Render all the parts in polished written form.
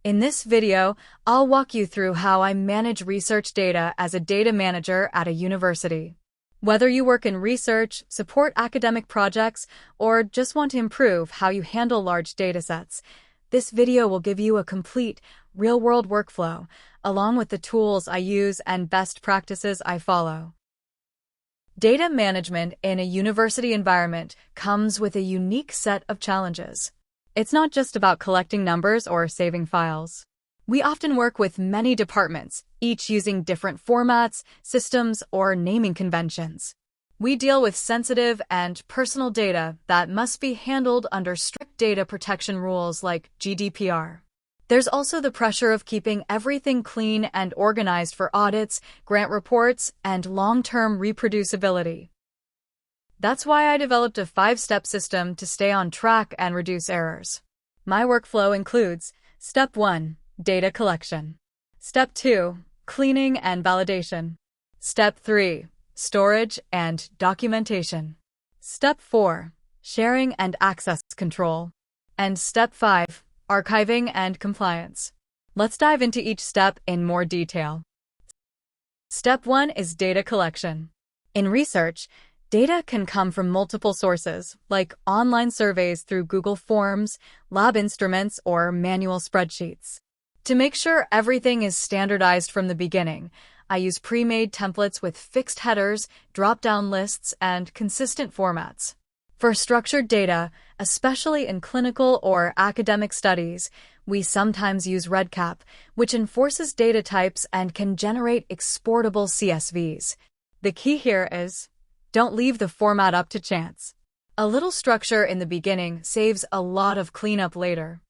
In this video, I'll walk you through how I manage research data as a data manager at a university. Whether you work in research, support academic projects, or just want to improve how you handle large datasets, this video will give you a complete, real-world workflow, along with the tools I use and best practices I follow. Data management in a university environment comes with a unique set of challenges. It's not just about collecting numbers or saving files. We often work with many departments, each using different formats, systems, or naming conventions. We deal with sensitive and personal data that must be handled under strict data protection rules like GDPR. There's also the pressure of keeping everything clean and organized for audits, grant reports, and long-term reproducibility. That's why I developed a 5-step system to stay on track and reduce errors. My workflow includes Step 1, data collection. Step 2, cleaning and validation. Step 3, storage and documentation. Step 4, sharing and access control. And Step 5, archiving and compliance. Let's dive into each step in more detail. Step 1 is data collection. In research, data can come from multiple sources, like online surveys through Google Forms, lab instruments, or manual spreadsheets. To make sure everything is standardized from the beginning, I use pre-made templates with fixed headers, drop-down lists, and consistent formats. For structured data, especially in clinical or academic studies, we sometimes use REDCap, which enforces data types and can generate exportable CSVs. The key here is, don't leave the format up to chance. A little structure in the beginning saves a lot of cleanup later.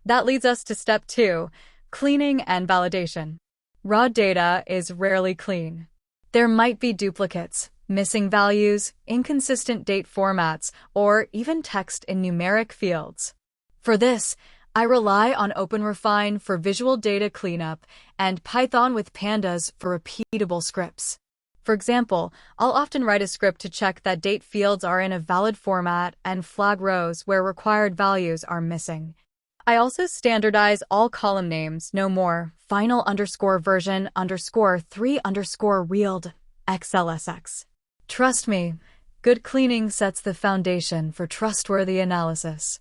That leads us to Step 2, cleaning and validation. Raw data is rarely clean. There might be duplicates, missing values, inconsistent date formats, or even text in numeric fields. For this, I rely on OpenRefine for visual data cleanup and Python with pandas for repeatable scripts. For example, I'll often write a script to check that date fields are in a valid format and flag rows where required values are missing. I also standardize all column names, no more, final_version_3_reeled XLSX. Trust me, good cleaning sets the foundation for trustworthy analysis.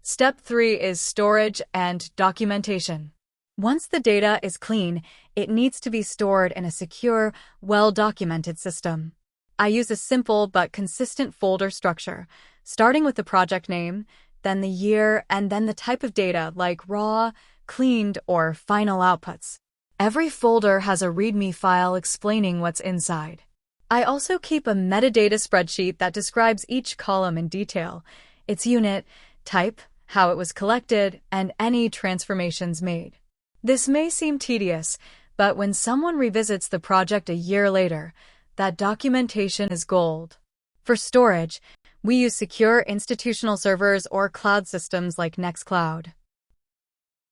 Step 3 is storage and documentation. Once the data is clean, it needs to be stored in a secure, well-documented system. I use a simple but consistent folder structure, starting with the project name, then the year, and then the type of data like raw, cleaned, or final outputs. Every folder has a README file explaining what's inside. I also keep a metadata spreadsheet that describes each column in detail, its unit, type, how it was collected, and any transformations made. This may seem tedious, but when someone revisits the project a year later, that documentation is gold. For storage, we use secure institutional servers or cloud systems like Nextcloud.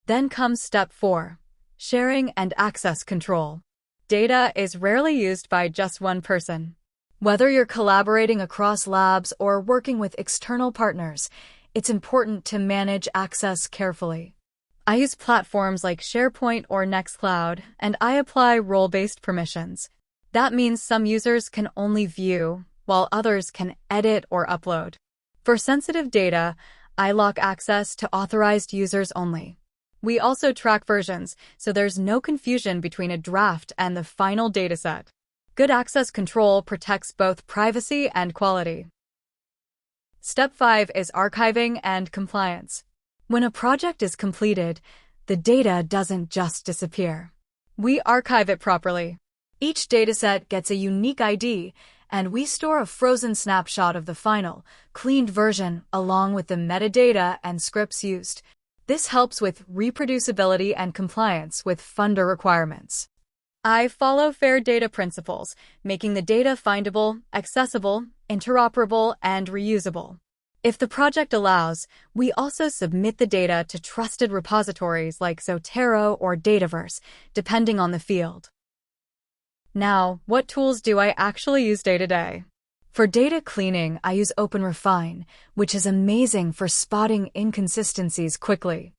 Then comes Step 4, sharing and access control. Data is rarely used by just one person. Whether you're collaborating across labs or working with external partners, it's important to manage access carefully. I use platforms like SharePoint or Nextcloud, and I apply role-based permissions. That means some users can only view, while others can edit or upload. For sensitive data, I lock access to authorized users only. We also track versions, so there's no confusion between a draft and the final dataset. Good access control protects both privacy and quality. Step 5 is archiving and compliance. When a project is completed, the data doesn't just disappear. We archive it properly. Each dataset gets a unique ID, and we store a frozen snapshot of the final, cleaned version along with the metadata and scripts used. This helps with reproducibility and compliance with funder requirements. I follow fair data principles, making the data findable, accessible, interoperable, and reusable. If the project allows, we also submit the data to trusted repositories like Zotero or Dataverse, depending on the field. Now, what tools do I actually use day to day? For data cleaning, I use OpenRefine, which is amazing for spotting inconsistencies quickly.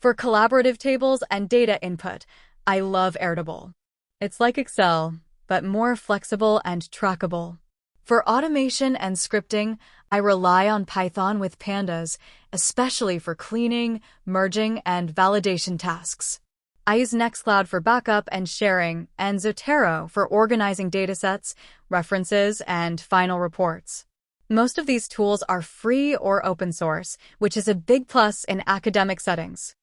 For collaborative tables and data input, I love Airtable. It's like Excel, but more flexible and trackable. For automation and scripting, I rely on Python with pandas, especially for cleaning, merging, and validation tasks. I use Nextcloud for backup and sharing, and Zotero for organizing datasets, references, and final reports. Most of these tools are free or open source, which is a big plus in academic settings.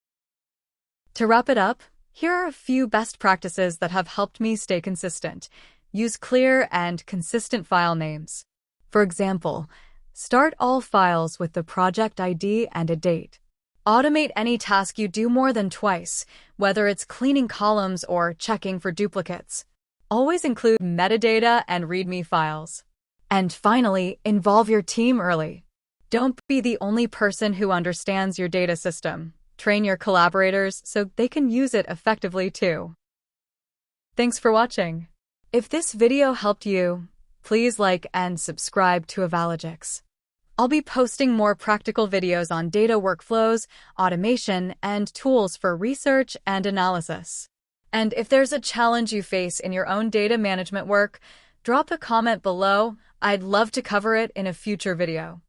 To wrap it up, here are a few best practices that have helped me stay consistent. Use clear and consistent file names. For example, start all files with the project ID and a date. Automate any task you do more than twice, whether it's cleaning columns or checking for duplicates. Always include metadata and README files. And finally, involve your team early. Don't be the only person who understands your data system. Train your collaborators so they can use it effectively too. Thanks for watching. If this video helped you, please like and subscribe to Avalogix. I'll be posting more practical videos on data workflows, automation, and tools for research and analysis. And if there's a challenge you face in your own data management work, drop a comment below. I'd love to cover it in a future video.